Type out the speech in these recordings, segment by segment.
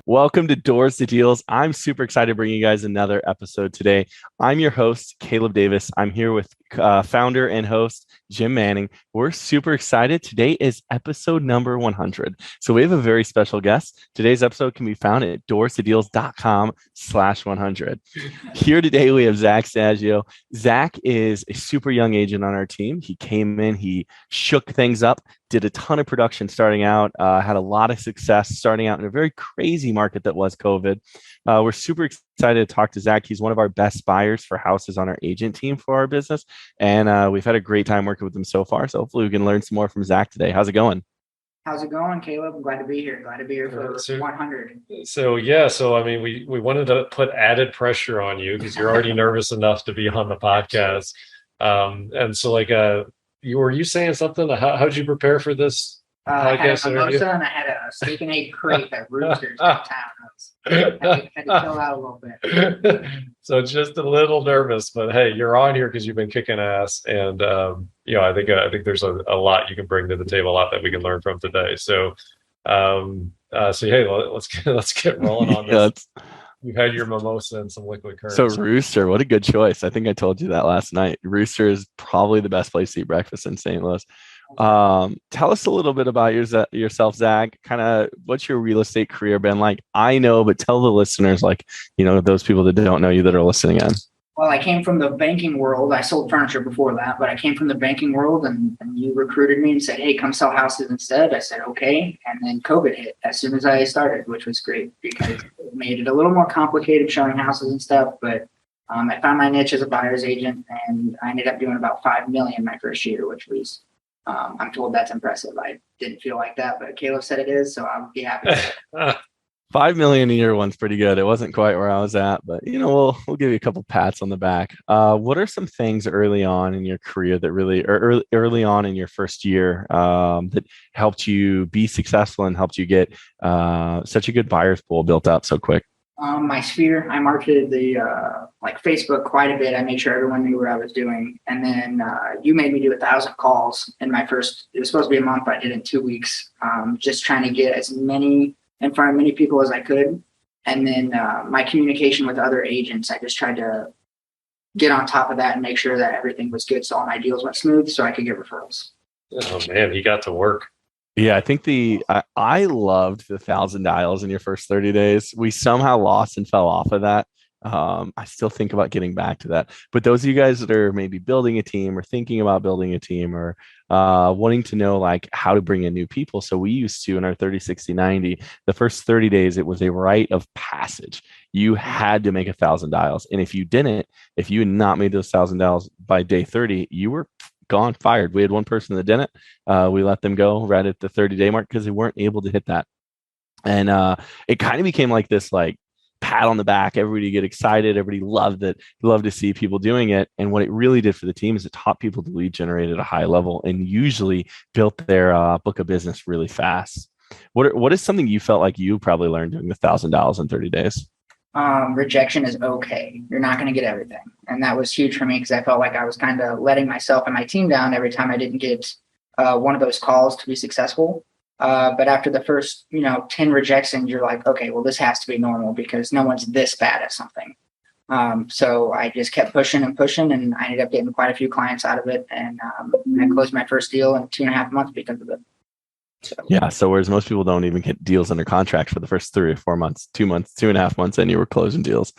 Welcome to Doors to Deals. I'm super excited to bring you guys another episode today. I'm your host, Caleb Davis. I'm here with founder and host, Jim Manning. We're super excited. Today is episode number 100. So we have a very special guest. Today's episode can be found at doorstodeals.com/100. Here today, we have Zach Saggio. Zach is a super young agent on our team. He came in, he shook things up, did a ton of production starting out, had a lot of success starting out in a very crazy market that was COVID. We're super excited to talk to Zach. He's one of our best buyers for houses on our agent team for our business. And we've had a great time working with him so far. So hopefully we can learn some more from Zach today. How's it going? How's it going, Caleb? I'm glad to be here. Glad to be here for 100. So I mean, we wanted to put added pressure on you because you're already nervous enough to be on the podcast. And so were you saying something? How'd you prepare for this I had a podcast interview? mimosa and I had a steak and egg crepe at Roosters downtown. Had to chill out a little bit. So just a little nervous, but hey, you're on here because you've been kicking ass, and I think there's a lot you can bring to the table, a lot that we can learn from today. So hey, let's get rolling on this. You've had your mimosa and some liquid currants. So Rooster, what a good choice. I think I told you that last night. Rooster is probably the best place to eat breakfast in St. Louis. Tell us a little bit about yourself, Zach. Kind of what's your real estate career been like? I know, but tell the listeners, those people that don't know you that are listening in. Well, I came from the banking world. I sold furniture before that, but I came from the banking world, and you recruited me and said, hey, come sell houses instead. I said, okay. And then COVID hit as soon as I started, which was great because it made it a little more complicated showing houses and stuff. But I found my niche as a buyer's agent, and I ended up doing about $5 million my first year, which was, I'm told that's impressive. I didn't feel like that, but Caleb said it is, so I'll be happy. 5 million a year one's pretty good. It wasn't quite where I was at, but we'll give you a couple pats on the back. What are some things early on in your career that really, or early on in your first year, that helped you be successful and helped you get such a good buyer's pool built up so quick? My sphere, I marketed the Facebook quite a bit. I made sure everyone knew what I was doing. And then you made me do 1,000 calls in my first, it was supposed to be a month, but I did it in 2 weeks. Just trying to get as many in front of many people as I could. And then my communication with other agents, I just tried to get on top of that and make sure that everything was good so all my deals went smooth so I could get referrals. Oh man, he got to work. Yeah, I think I loved the 1,000 dials in your first 30 days. We somehow lost and fell off of that. I still think about getting back to that. But those of you guys that are maybe building a team or thinking about building a team or wanting to know how to bring in new people. So we used to, in our 30, 60, 90, the first 30 days, it was a rite of passage. You had to make 1,000 dials. And if you had not made those 1,000 dials by day 30, you were gone, fired. We had one person that didn't. We let them go right at the 30-day mark because they weren't able to hit that. And it kind of became like this, pat on the back. Everybody get excited. Everybody loved it. Loved to see people doing it. And what it really did for the team is it taught people to lead generate at a high level and usually built their book of business really fast. What is something you felt like you probably learned doing the $1,000 in 30 days? Rejection is okay. You're not going to get everything. And that was huge for me because I felt like I was kind of letting myself and my team down every time I didn't get one of those calls to be successful. But after the first, 10 rejections, you're like, okay, well, this has to be normal because no one's this bad at something. So I just kept pushing and pushing, and I ended up getting quite a few clients out of it. And I closed my first deal in 2.5 months because of it. So whereas most people don't even get deals under contract for the first 3 or 4 months, 2 months, 2.5 months, and you were closing deals.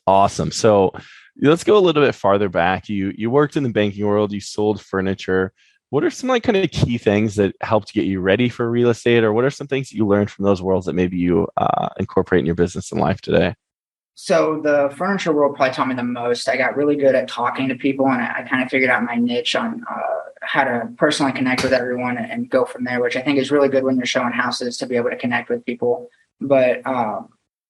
Awesome. So let's go a little bit farther back. You worked in the banking world. You sold furniture. What are some kind of key things that helped get you ready for real estate, or what are some things that you learned from those worlds that maybe you incorporate in your business and life today? So the furniture world probably taught me the most. I got really good at talking to people, and I kind of figured out my niche on how to personally connect with everyone and go from there, which I think is really good when you're showing houses to be able to connect with people. But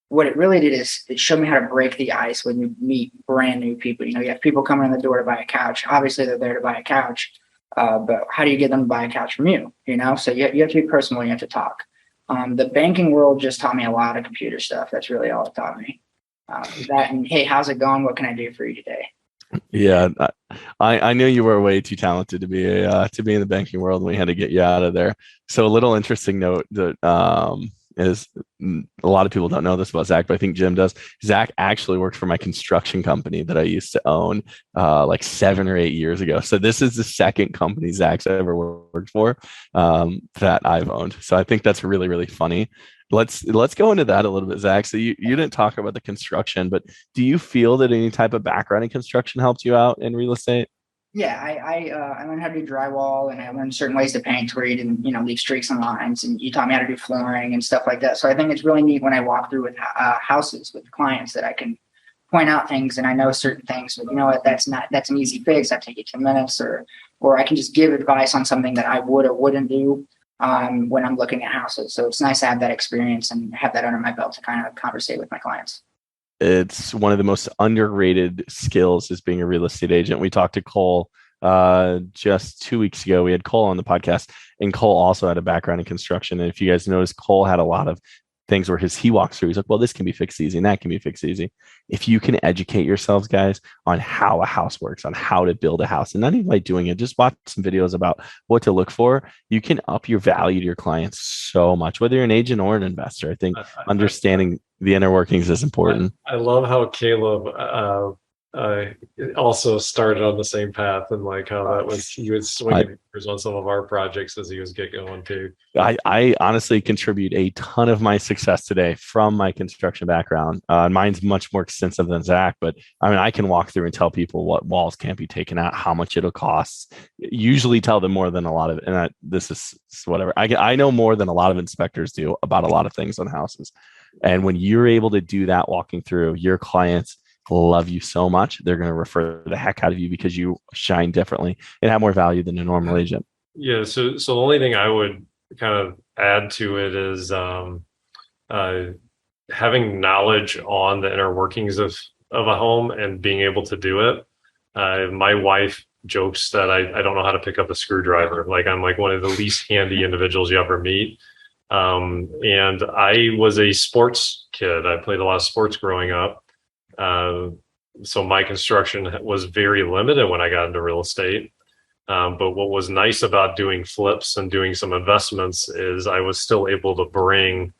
what it really did is it showed me how to break the ice when you meet brand new people. You have people coming in the door to buy a couch. Obviously, they're there to buy a couch. But how do you get them to buy a couch from you? So you have to be personal. You have to talk. The banking world just taught me a lot of computer stuff. That's really all it taught me. That and hey, how's it going? What can I do for you today? Yeah, I knew you were way too talented to be in the banking world, and we had to get you out of there. So a little interesting note that is a lot of people don't know this about Zach, but I think Jim does. Zach actually worked for my construction company that I used to own like 7 or 8 years ago. So this is the second company Zach's ever worked for that I've owned. So I think that's really, really funny. Let's go into that a little bit, Zach. So you didn't talk about the construction, but do you feel that any type of background in construction helped you out in real estate? Yeah, I learned how to do drywall, and I learned certain ways to paint where you didn't, leave streaks and lines, and you taught me how to do flooring and stuff like that. So I think it's really neat when I walk through with houses with clients that I can point out things, and I know certain things, but you know what, that's an easy fix. I take it 10 minutes, or I can just give advice on something that I would or wouldn't do when I'm looking at houses. So it's nice to have that experience and have that under my belt to kind of conversate with my clients. It's one of the most underrated skills is being a real estate agent. We talked to Cole just 2 weeks ago. We had Cole on the podcast, and Cole also had a background in construction. And if you guys notice, Cole had a lot of things where he walks through, he's like, well, this can be fixed easy and that can be fixed easy. If you can educate yourselves, guys, on how a house works, on how to build a house, and not even like doing it, just watch some videos about what to look for, you can up your value to your clients so much, whether you're an agent or an investor. I think understanding the inner workings is important. I love how Caleb also started on the same path, and like how that was, he was swinging on some of our projects as he was getting going too. I honestly contribute a ton of my success today from my construction background. Mine's much more extensive than Zach, but I mean, I can walk through and tell people what walls can't be taken out, how much it'll cost. Usually tell them more than a lot of, and this is whatever. I know more than a lot of inspectors do about a lot of things on houses. And when you're able to do that walking through, your clients love you so much. They're going to refer the heck out of you because you shine differently and have more value than a normal agent. Yeah. So the only thing I would kind of add to it is having knowledge on the inner workings of a home and being able to do it. My wife jokes that I don't know how to pick up a screwdriver. Like I'm like one of the least handy individuals you ever meet. And I was a sports kid. I played a lot of sports growing up. So my construction was very limited when I got into real estate. But what was nice about doing flips and doing some investments is I was still able to bring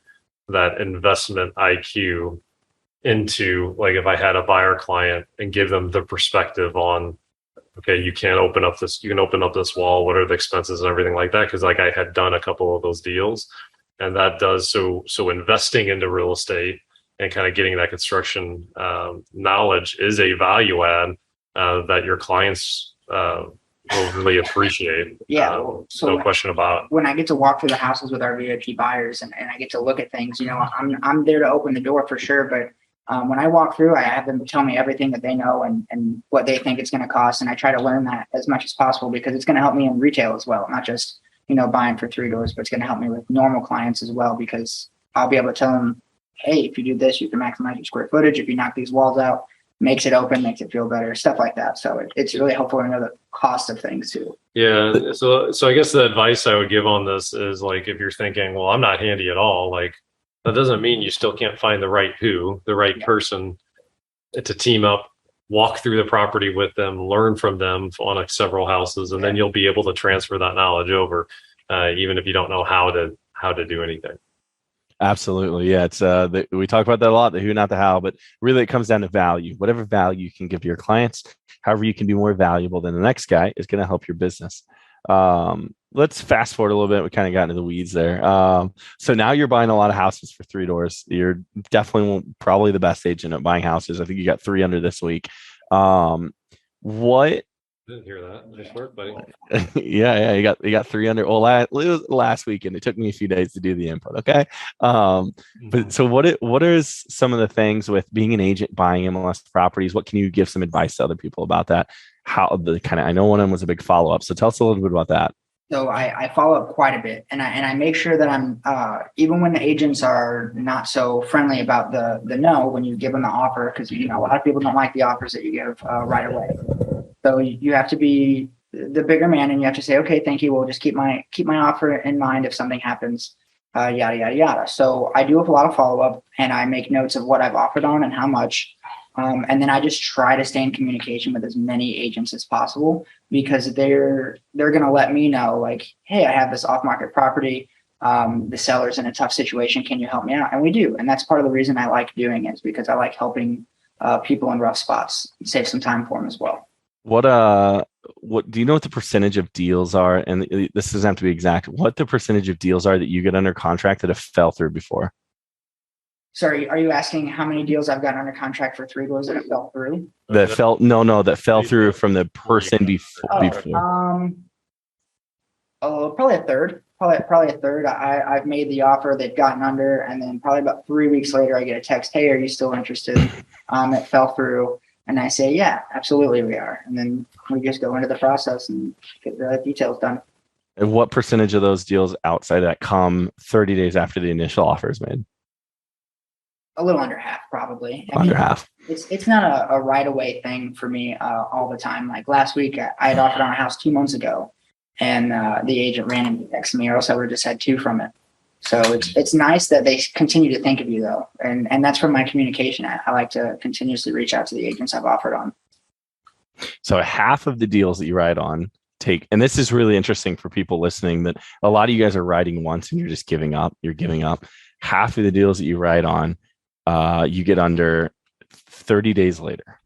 that investment IQ into, like, if I had a buyer client and give them the perspective on, okay, you can open up this wall. What are the expenses and everything like that? Cause like I had done a couple of those deals, and that does so investing into real estate and kind of getting that construction knowledge is a value add that your clients will really appreciate. Yeah, so no question about it. When I get to walk through the houses with our VIP buyers and I get to look at things, I'm there to open the door for sure. But when I walk through, I have them tell me everything that they know and what they think it's going to cost. And I try to learn that as much as possible because it's going to help me in retail as well, not just, buying for 3 doors, but it's going to help me with normal clients as well, because I'll be able to tell them, hey, if you do this, you can maximize your square footage. If you knock these walls out, makes it open, makes it feel better, stuff like that. So it's really helpful to know the cost of things too. Yeah. So I guess the advice I would give on this is, like, if you're thinking, well, I'm not handy at all, like, that doesn't mean you still can't find the right person to team up, walk through the property with them, learn from them on several houses, and then you'll be able to transfer that knowledge over, even if you don't know how to do anything. Absolutely. Yeah. It's we talk about that a lot, the who, not the how, but really it comes down to value. Whatever value you can give your clients, however you can be more valuable than the next guy is going to help your business. Let's fast forward a little bit. We kind of got into the weeds there. So now you're buying a lot of houses for 3 doors. You're definitely probably the best agent at buying houses. I think you got 3 under this week. What? Didn't hear that. Nice work, buddy. Yeah. You got 3 under. Well, it was last weekend. It took me a few days to do the input. Okay. But so what are some of the things with being an agent buying MLS properties? What can you give some advice to other people about that? How I know one of them was a big follow up. So tell us a little bit about that. So I follow up quite a bit, and I make sure that I'm even when the agents are not so friendly about the no, when you give them the offer, because a lot of people don't like the offers that you give right away. So you have to be the bigger man, and you have to say, okay, thank you. We'll just keep my offer in mind if something happens, yada yada yada. So I do a lot of follow up, and I make notes of what I've offered on and how much. And then I just try to stay in communication with as many agents as possible, because they're going to let me know, like, hey, I have this off-market property. the seller's in a tough situation. Can you help me out? And we do. And that's part of the reason I like doing it, is because I like helping people in rough spots, save some time for them as well. What do you know what the percentage of deals are? And this doesn't have to be exact. What the percentage of deals are that you get under contract that have fell through before? Sorry, are you asking how many deals I've gotten under contract for 3 doors that have fell through? That fell through from the person before. Probably a third. Probably a third. I've made the offer, they've gotten under, and then probably about 3 weeks later, I get a text, "Hey, are you still interested?" It fell through, and I say, "Yeah, absolutely, we are." And then we just go into the process and get the details done. And what percentage of those deals outside of that come 30 days after the initial offer is made? A little under half, probably. Under half. It's not a right away thing for me all the time. Like last week, I had offered on a house 2 months ago, and the agent ran and texted me, or else I would have just had 2 from it. So it's nice that they continue to think of you, though, and that's from my communication. I like to continuously reach out to the agents I've offered on. So half of the deals that you ride on take, and this is really interesting for people listening, that a lot of you guys are riding once and you're just giving up. You're giving up. Half of the deals that you ride on, you get under 30 days later.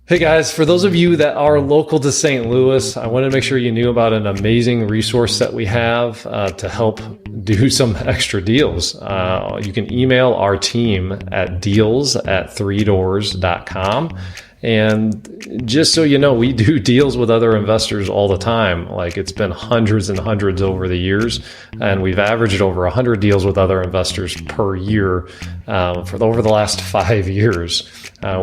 Hey guys, for those of you that are local to St. Louis, I wanted to make sure you knew about an amazing resource that we have to help do some extra deals. You can email our team at deals@3doors.com. And just so you know, we do deals with other investors all the time. Like, it's been hundreds and hundreds over the years, and we've averaged over 100 deals with other investors per year for over the last 5 years.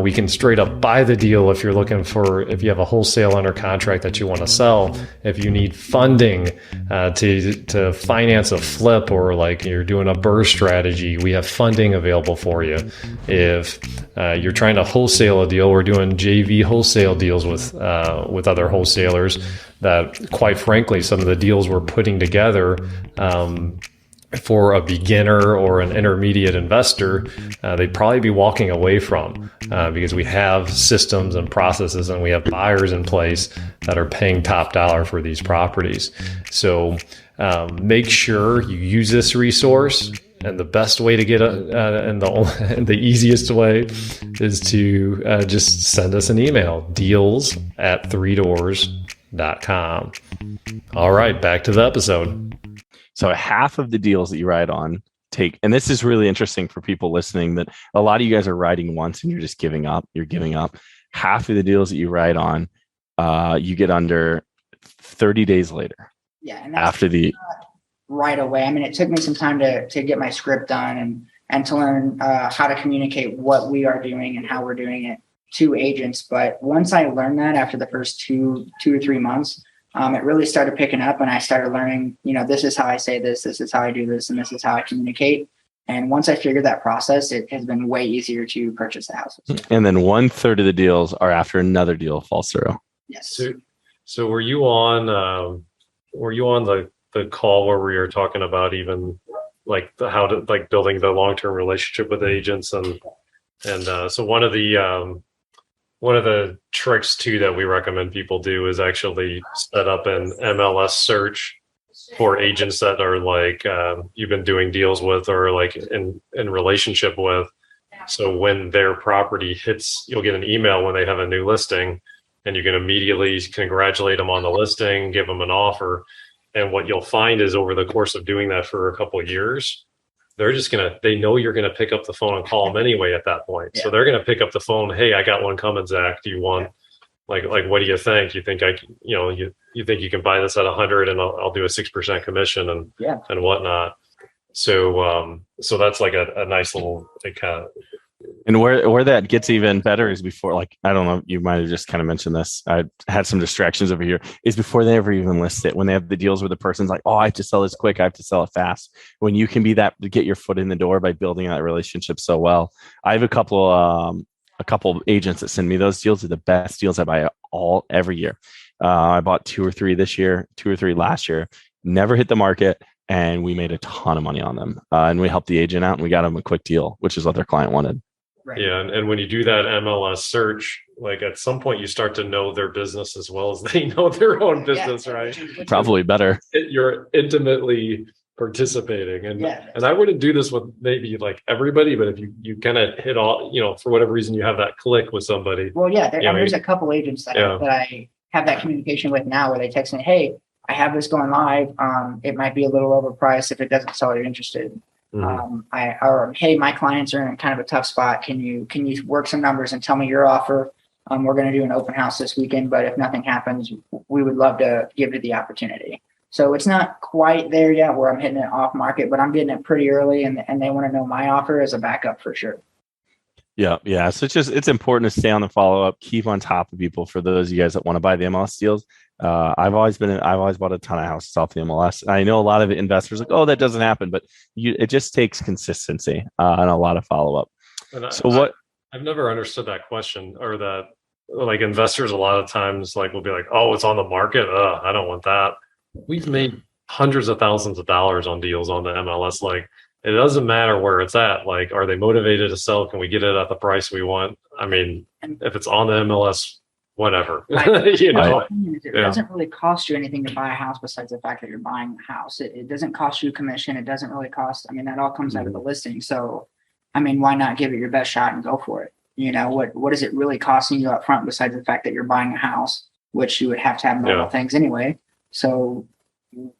We can straight up buy the deal if you have a wholesale under contract that you want to sell. If you need funding to finance a flip, or like you're doing a burst strategy, we have funding available for you. If you're trying to wholesale a deal, we're doing JV wholesale deals with other wholesalers that, quite frankly, some of the deals we're putting together for a beginner or an intermediate investor, they'd probably be walking away from, because we have systems and processes, and we have buyers in place that are paying top dollar for these properties. So make sure you use this resource. And the best way to get and the easiest way is to just send us an email, deals@3doors.com. All right, back to the episode. So half of the deals that you ride on take, and this is really interesting for people listening, that a lot of you guys are riding once and you're just giving up. You're giving up. Half of the deals that you ride on, you get under 30 days later. Yeah, and that's after the right away. I mean, it took me some time to get my script done and to learn how to communicate what we are doing and how we're doing it to agents. But once I learned that, after the first two or 3 months, it really started picking up, and I started learning, this is how I say this is how I do this, and this is how I communicate. And once I figured that process, it has been way easier to purchase the houses. And then 1/3 of the deals are after another deal falls through. Yes. So were you on the call where we were talking about even like how to like building the long-term relationship with agents, and so one of the tricks too that we recommend people do is actually set up an MLS search for agents that are like you've been doing deals with, or like in relationship with. So when their property hits, you'll get an email when they have a new listing, and you can immediately congratulate them on the listing, give them an offer. And what you'll find is, over the course of doing that for a couple of years, they know you're going to pick up the phone and call them anyway at that point. Yeah. So they're going to pick up the phone. Hey, I got one coming, Zach. Do you want, like, what do you think? You think you think you can buy this at 100 and I'll do a 6% commission and whatnot. So that's like a nice little kind of. And where that gets even better is before, like, I don't know, you might have just kind of mentioned this. I had some distractions over here. Is before they ever even list it, when they have the deals where the person's like, oh, I have to sell this quick, I have to sell it fast. When you can be that to get your foot in the door by building that relationship so well. I have a couple of agents that send me those deals. Are the best deals I buy every year. I bought 2 or 3 this year, 2 or 3 last year. Never hit the market, and we made a ton of money on them. And we helped the agent out, and we got them a quick deal, which is what their client wanted. Right. Yeah, and when you do that MLS search, like at some point you start to know their business as well as they know their own business, right? Probably better. You're intimately participating. And Yeah. I wouldn't do this with maybe like everybody, but if you kind of hit all, for whatever reason you have that click with somebody. Well, yeah, there's a couple agents that I have that communication with now where they text me, hey, I have this going live. It might be a little overpriced. If it doesn't sell, you're interested. Or hey, my clients are in kind of a tough spot. Can you work some numbers and tell me your offer? We're going to do an open house this weekend, but if nothing happens, we would love to give you the opportunity. So it's not quite there yet where I'm hitting it off market, but I'm getting it pretty early, and they want to know my offer as a backup for sure. Yeah. So it's important to stay on the follow up, keep on top of people. For those of you guys that want to buy the MLS deals, I've always bought a ton of houses off the MLS. I know a lot of investors like, oh, that doesn't happen, but it just takes consistency and a lot of follow up. So I've never understood that question, or that like investors a lot of times like will be like, oh, it's on the market. I don't want that. We've made hundreds of thousands of dollars on deals on the MLS. Like, it doesn't matter where it's at. Like, are they motivated to sell? Can we get it at the price we want? I mean, if it's on the MLS, whatever. It doesn't really cost you anything to buy a house besides the fact that you're buying a house. It doesn't cost you commission. It doesn't really cost. I mean, that all comes out of the listing. So, I mean, why not give it your best shot and go for it? What is it really costing you up front besides the fact that you're buying a house, which you would have to have normal things anyway. So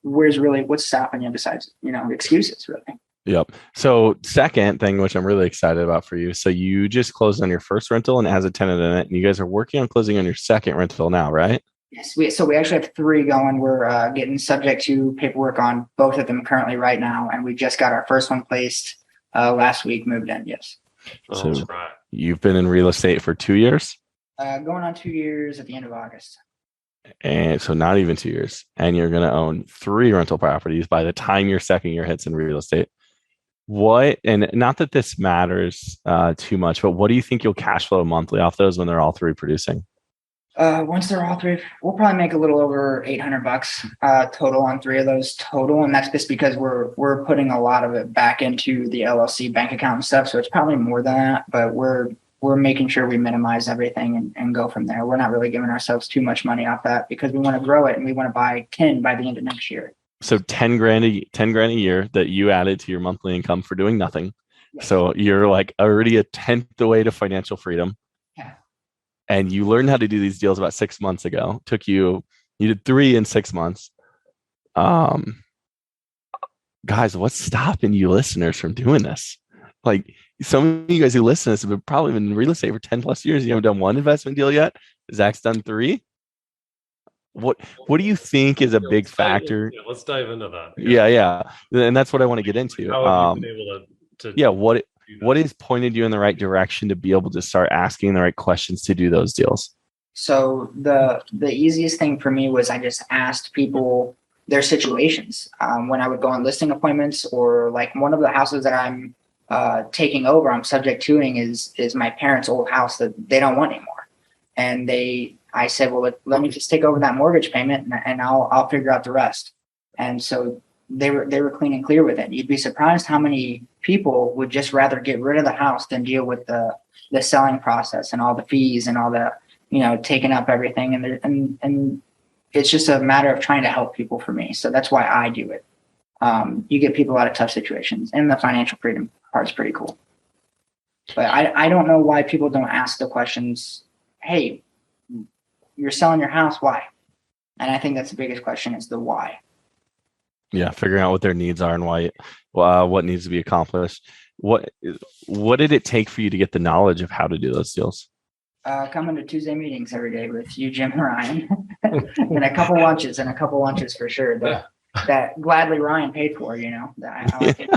what's stopping you besides, excuses really? Yep. So second thing, which I'm really excited about for you. So you just closed on your first rental and it has a tenant in it, and you guys are working on closing on your second rental now, right? Yes. We actually have 3 going. We're getting subject to paperwork on both of them currently right now. And we just got our first one placed last week, moved in. Yes. So you've been in real estate for 2 years? Going on 2 years at the end of August. And so not even 2 years. And you're going to own 3 rental properties by the time your second year hits in real estate. And not that this matters too much, but what do you think you'll cash flow monthly off those when they're all 3 producing? Once they're all 3, we'll probably make a little over $800 total on 3 of those total. And that's just because we're putting a lot of it back into the LLC bank account and stuff. So it's probably more than that, but we're making sure we minimize everything and go from there. We're not really giving ourselves too much money off that because we want to grow it and we want to buy 10 by the end of next year. So 10 grand a year that you added to your monthly income for doing nothing. Yes. So you're like already a 10th the way to financial freedom. Yeah. And you learned how to do these deals about 6 months ago. You did 3 in 6 months. Guys, what's stopping you listeners from doing this? Like, some of you guys who listen to this have probably been in real estate for 10 plus years. You haven't done 1 investment deal yet. Zach's done 3. What do you think is a big factor? Let's dive into that. Yeah. And that's what I want to get into. How have you been able to what has pointed you in the right direction to be able to start asking the right questions to do those deals? So the easiest thing for me was I just asked people their situations. When I would go on listing appointments, or like one of the houses that I'm taking over, I'm subject toing is my parents' old house that they don't want anymore. And I said, well, let me just take over that mortgage payment and I'll figure out the rest. And so they were clean and clear with it. You'd be surprised how many people would just rather get rid of the house than deal with the selling process and all the fees and all the, taking up everything. And it's just a matter of trying to help people for me. So that's why I do it. You get people out of tough situations, and the financial freedom part is pretty cool. But I don't know why people don't ask the questions, hey, you're selling your house, why? And I think that's the biggest question, is the why. Yeah, figuring out what their needs are and why, what needs to be accomplished. What did it take for you to get the knowledge of how to do those deals? Coming to Tuesday meetings every day with you, Jim, and Ryan, and a couple lunches for sure. That gladly Ryan paid for, that I like it.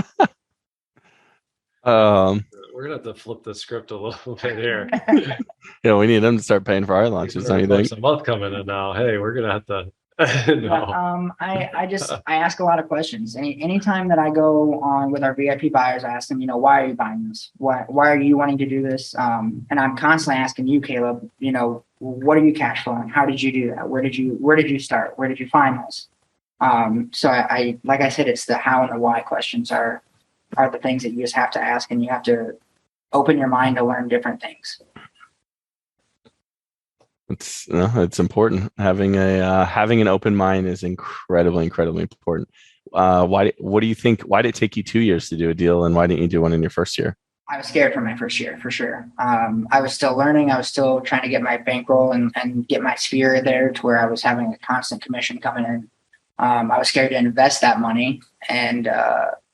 We're gonna have to flip the script a little bit here. We need them to start paying for our lunches. Don't you think? A month coming in now. Hey, we're gonna have to. No. I ask a lot of questions. Anytime that I go on with our VIP buyers, I ask them, why are you buying this? Why are you wanting to do this? And I'm constantly asking you, Caleb, what are you cash flowing? How did you do that? Where did you start? Where did you find this? So I like I said, it's the how and the why questions are the things that you just have to ask, and you have to open your mind to learn different things. It's important. Having an open mind is incredibly important. What do you think? Why did it take you 2 years to do a deal, and why didn't you do one in your first year? I was scared for my first year, for sure. I was still learning. I was still trying to get my bankroll and get my sphere there to where I was having a constant commission coming in. I was scared to invest that money. And,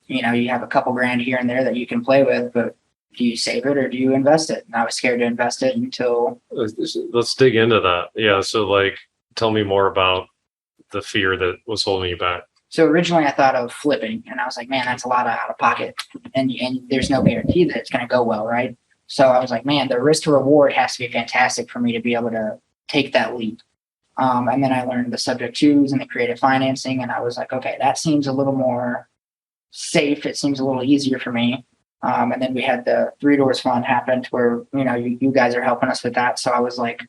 you have a couple grand here and there that you can play with, but do you save it or do you invest it? And I was scared to invest it until. Let's dig into that. Yeah. So, like, tell me more about the fear that was holding you back. So originally I thought of flipping, and I was like, man, that's a lot of out of pocket, and there's no guarantee that it's going to go well, right? So I was like, man, the risk to reward has to be fantastic for me to be able to take that leap. And then I learned the subject twos and the creative financing, and I was like, okay, that seems a little more safe. It seems a little easier for me. And then we had the Three Doors Fund happen to where, you guys are helping us with that. So I was like,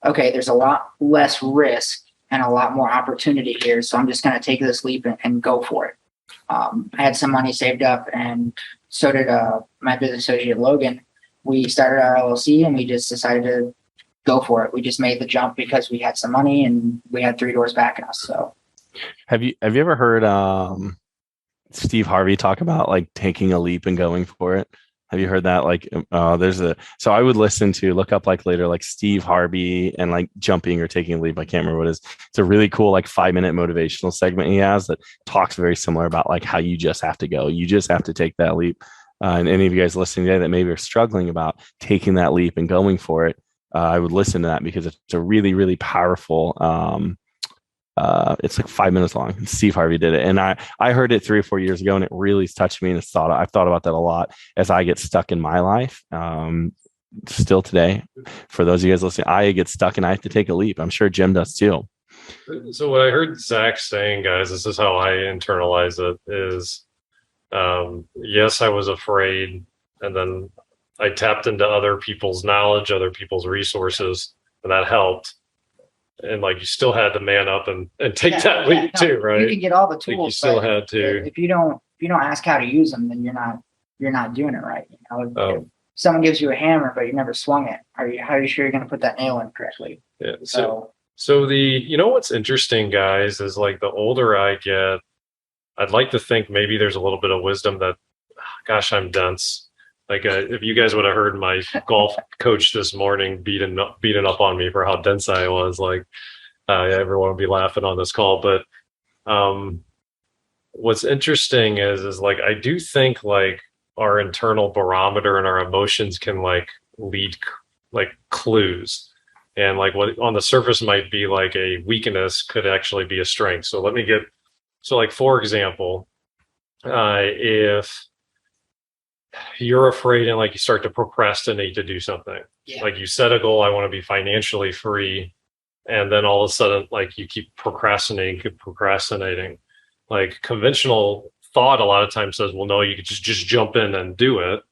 okay, there's a lot less risk and a lot more opportunity here. So I'm just going to take this leap and go for it. I had some money saved up, and so did my business associate, Logan. We started our LLC, and we just decided to go for it. We just made the jump because we had some money and we had Three Doors backing us. So have you ever heard Steve Harvey talk about like taking a leap and going for it? Have you heard that? Like, so I would look up like later, like Steve Harvey and like jumping or taking a leap. I can't remember what it is. It's a really cool, like 5-minute motivational segment he has that talks very similar about like how you just have to go. You just have to take that leap. And any of you guys listening today that maybe are struggling about taking that leap and going for it, I would listen to that because it's a really, really powerful, it's like 5 minutes long. Steve Harvey did it. And I heard it 3 or 4 years ago, and it really touched me. And I've thought about that a lot as I get stuck in my life. Still today, for those of you guys listening, I get stuck and I have to take a leap. I'm sure Jim does too. So what I heard Zach saying, guys, this is how I internalize it is, yes, I was afraid. And then I tapped into other people's knowledge, other people's resources, and that helped. And like, you still had to man up and take that leap too, right? You can get all the tools. Like, you still had to. If you don't ask how to use them, then you're not doing it right. If someone gives you a hammer, but you never swung it, how are you sure you're going to put that nail in correctly? Yeah. So what's interesting, guys, is like the older I get, I'd like to think maybe there's a little bit of wisdom that, gosh, I'm dense. Like, if you guys would have heard my golf coach this morning beating up on me for how dense I was, like, everyone would be laughing on this call. But what's interesting is like, I do think like our internal barometer and our emotions can like lead like clues, and like what on the surface might be like a weakness could actually be a strength. So like, for example, if you're afraid and like you start to procrastinate to do something, like you set a goal, I want to be financially free, and then all of a sudden like you keep procrastinating. Like, conventional thought a lot of times says, well, no, you could just jump in and do it.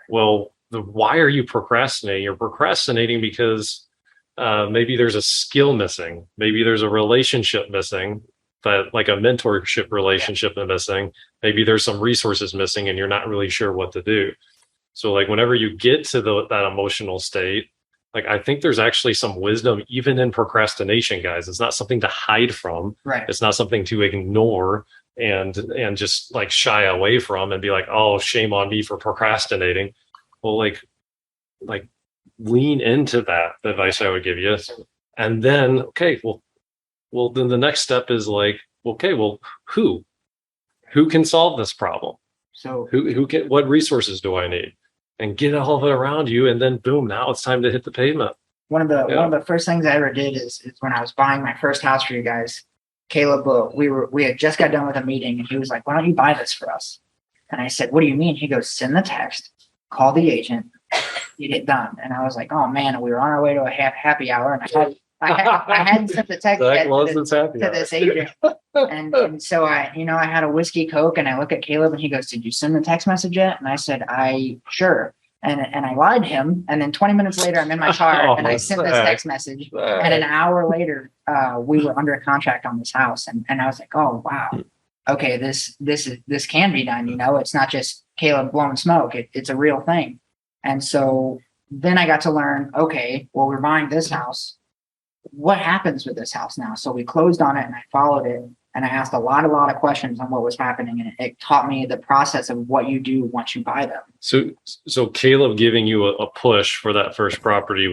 Well, why are you procrastinating? You're procrastinating because maybe there's a skill missing, maybe there's a relationship missing, that like a mentorship relationship missing. Maybe there's some resources missing and you're not really sure what to do. So like, whenever you get to that emotional state, like, I think there's actually some wisdom even in procrastination, guys. It's not something to hide from. Right. It's not something to ignore and just like shy away from and be like, oh, shame on me for procrastinating. Well, like lean into that advice I would give you. And then, okay, well, then the next step is like, okay, well, who can solve this problem? So what resources do I need? And get all of it around you, and then boom, now it's time to hit the pavement. One of the first things I ever did is when I was buying my first house for you guys, Caleb, we had just got done with a meeting, and he was like, "Why don't you buy this for us?" And I said, "What do you mean?" He goes, "Send the text, call the agent, get it done." And I was like, "Oh man!" And we were on our way to a happy hour, and I hadn't sent the text yet to this agent, and so I had a whiskey Coke, and I look at Caleb, and he goes, "Did you send the text message yet?" And I said, "Sure." And I lied to him, and then 20 minutes later, I'm in my car, and I sent this text message, and an hour later, we were under contract on this house, and I was like, "Oh wow, okay, this can be done." It's not just Caleb blowing smoke; it's a real thing. And so then I got to learn, okay, well, we're buying this house. What happens with this house now? So we closed on it, and I followed it. and I asked a lot of questions on what was happening, and it taught me the process of what you do once you buy them. So Caleb giving you a push for that first property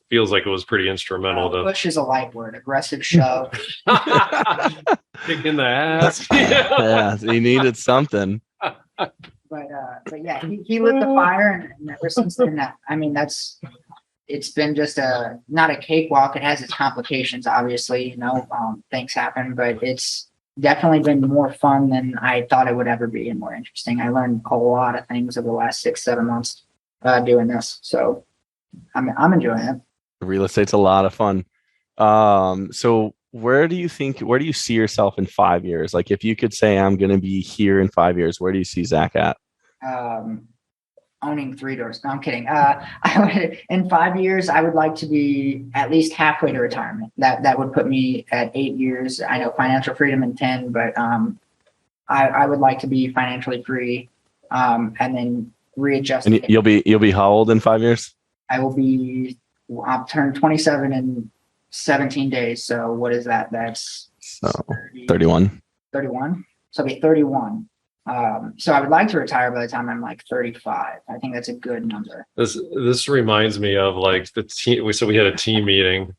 feels like it was pretty instrumental. Push is a light word. Aggressive shove. Kick in the ass. Yeah, he needed something. But yeah, he lit the fire, and ever since then, I mean, it's been just not a cakewalk. It has its complications, obviously, things happen, but it's definitely been more fun than I thought it would ever be, and more interesting. I learned a lot of things over the last 6-7 months doing this, so I'm enjoying it. Real estate's a lot of fun. So where do you see yourself in 5 years? Like, if you could say, I'm going to be here in 5 years, where do you see Zach at? Owning 3 doors. No, I'm kidding. In 5 years, I would like to be at least halfway to retirement. That would put me at 8 years. I know financial freedom in 10, but I would like to be financially free, and then readjust. And you'll be how old in 5 years? I'll turn 27 in 17 days. So what is that? That's 31. 31. So I'll be 31. So I would like to retire by the time I'm like 35. I think that's a good number. This reminds me of like the team. So we had a team meeting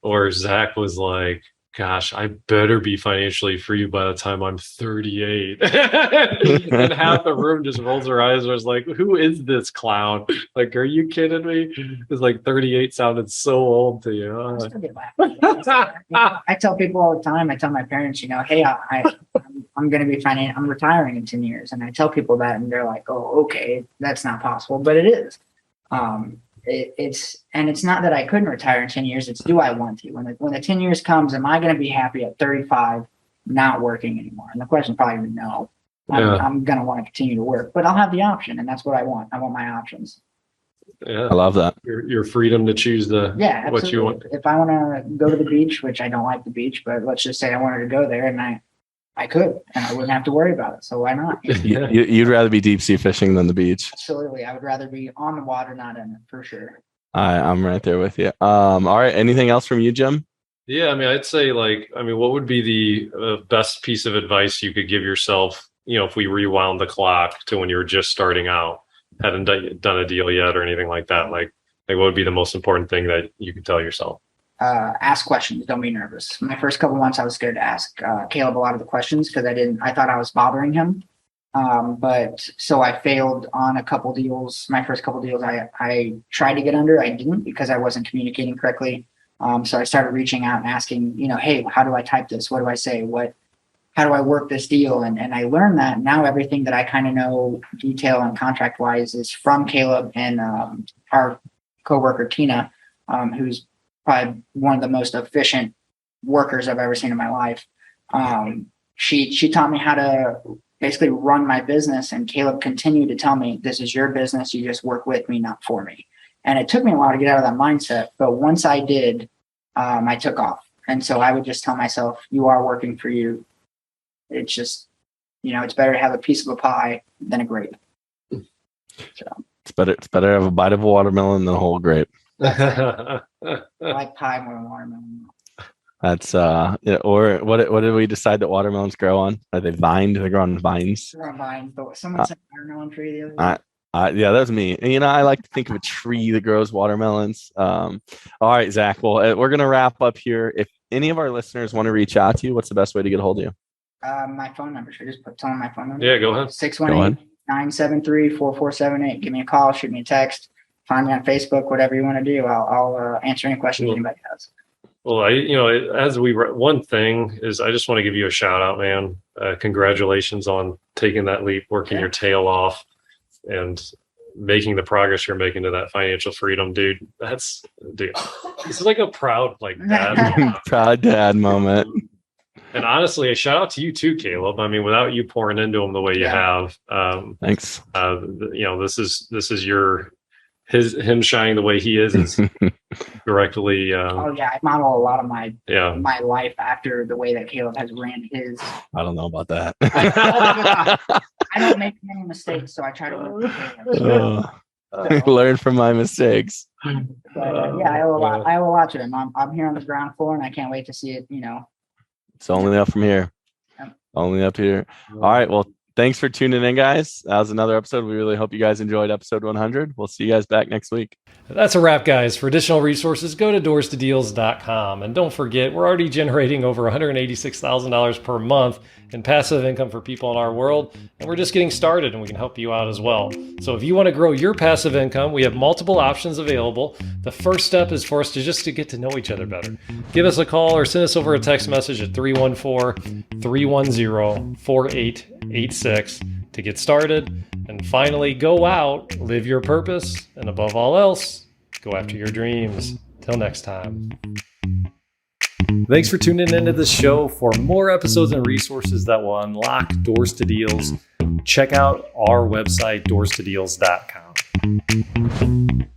where Zach was like, gosh, I better be financially free by the time I'm 38. And half the room just rolls their eyes and was like, who is this clown? Like, are you kidding me? It's like 38 sounded so old to you. I tell people all the time, I tell my parents, hey, I'm going to be I'm retiring in 10 years. And I tell people that, and they're like, oh, okay, that's not possible, but it is. It's not that I couldn't retire in 10 years. It's, do I want to? When the 10 years comes, am I going to be happy at 35 not working anymore? And the question probably is no. I'm going to want to continue to work, but I'll have the option, and that's what I want. I want my options. Yeah, I love that. Your freedom to choose what you want. If I want to go to the beach, which I don't like the beach, but let's just say I wanted to go there, and I could, and I wouldn't have to worry about it. So why not? You'd rather be deep sea fishing than the beach. Absolutely. I would rather be on the water, not in it, for sure. I'm right there with you. All right. Anything else from you, Jim? Yeah, I mean, I'd say what would be the best piece of advice you could give yourself, if we rewound the clock to when you were just starting out, hadn't done a deal yet or anything like that? Like what would be the most important thing that you could tell yourself? Ask questions. Don't be nervous. My first couple months, I was scared to ask Caleb a lot of the questions because I thought I was bothering him. But so I failed on a couple deals. My first couple deals, I tried to get under. I didn't because I wasn't communicating correctly. So I started reaching out and asking, hey, how do I type this? What do I say? How do I work this deal? And I learned that now everything that I kind of know detail and contract wise is from Caleb and our coworker Tina, who's probably one of the most efficient workers I've ever seen in my life. She taught me how to basically run my business, and Caleb continued to tell me, this is your business. You just work with me, not for me. And it took me a while to get out of that mindset. But once I did, I took off. And so I would just tell myself, you are working for you. It's just, it's better to have a piece of a pie than a grape. So it's better to have a bite of a watermelon than a whole grape. I like pie more than watermelon. That's or what did we decide that watermelons grow on? Are they vined? They grow on vines. They're on vines. Someone said watermelon tree the other day. Yeah, that was me. And I like to think of a tree that grows watermelons. All right, Zach. Well, we're gonna wrap up here. If any of our listeners want to reach out to you, what's the best way to get a hold of you? My phone number. Should I just tell them my phone number? Yeah, go ahead. 618-973-4478. Give me a call. Shoot me a text. Find me on Facebook. Whatever you want to do, I'll answer any questions anybody has. Well, one thing is I just want to give you a shout out, man. Congratulations on taking that leap, working your tail off, and making the progress you're making to that financial freedom, dude. This is like a proud dad proud dad moment. And honestly, a shout out to you too, Caleb. I mean, without you pouring into him the way you have, thanks. This is him shining the way he is directly. I model a lot of my life after the way that Caleb has ran his. I don't know about that. I don't make many mistakes, so I try to learn from my mistakes. But, I owe a lot to him. I'm here on the ground floor, and I can't wait to see it. It's only up from here. Only up here. All right. Well, thanks for tuning in, guys. That was another episode. We really hope you guys enjoyed episode 100. We'll see you guys back next week. That's a wrap, guys. For additional resources, go to doorstodeals.com. And don't forget, we're already generating over $186,000 per month in passive income for people in our world. And we're just getting started, and we can help you out as well. So if you want to grow your passive income, we have multiple options available. The first step is for us to get to know each other better. Give us a call or send us over a text message at 314-310-4886 to get started. And finally, go out, live your purpose, and above all else, go after your dreams. Till next time. Thanks for tuning into this show. For more episodes and resources that will unlock doors to deals, check out our website, doorstodeals.com.